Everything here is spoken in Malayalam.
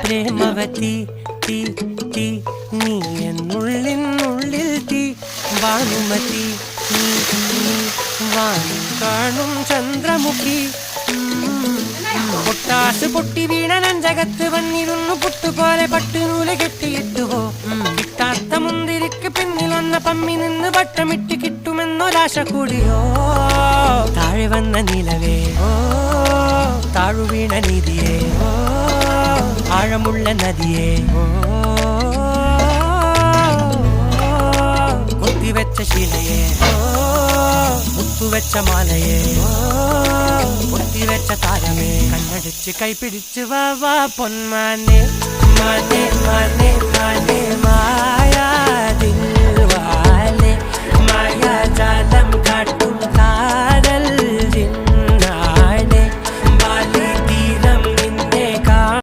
പ്രേമവതി തീ തീ നീ എന്നുള്ളിനുള്ളിൽ തീ ഭാനുമതി നീ നീ വാനിൽ കാണും ചന്ദ്രമുഖി പൊട്ടാസ് പൊട്ടി വീണ നെഞ്ചകത്ത് വന്നിരുന്നു പുട്ടുപോലെ പട്ടുനൂല് കെട്ടിയിട്ടുവോ കിട്ടാത്ത മുന്തിരിക്ക് പിന്നിൽ വന്ന പമ്മി നിന്ന് വട്ടമിട്ട് കിട്ടുമെന്നൊരാശ കൂടിയോ താഴെ വന്ന നിലവേ ഓ താഴു വീണ നീതിയേ ഓ ആഴമുള്ള നദിയേ ഓ കൊത്തിവെച്ച ശിലയെ ഓ മുത്തുവെച്ച മാലയെ ഓ കൊത്തിവെച്ച താരമേ കണ്ണടിച്ച് കൈപിടിച്ച് വാ വാ പൊന്മാനെ മാനെ മാനെ മാനെ മായ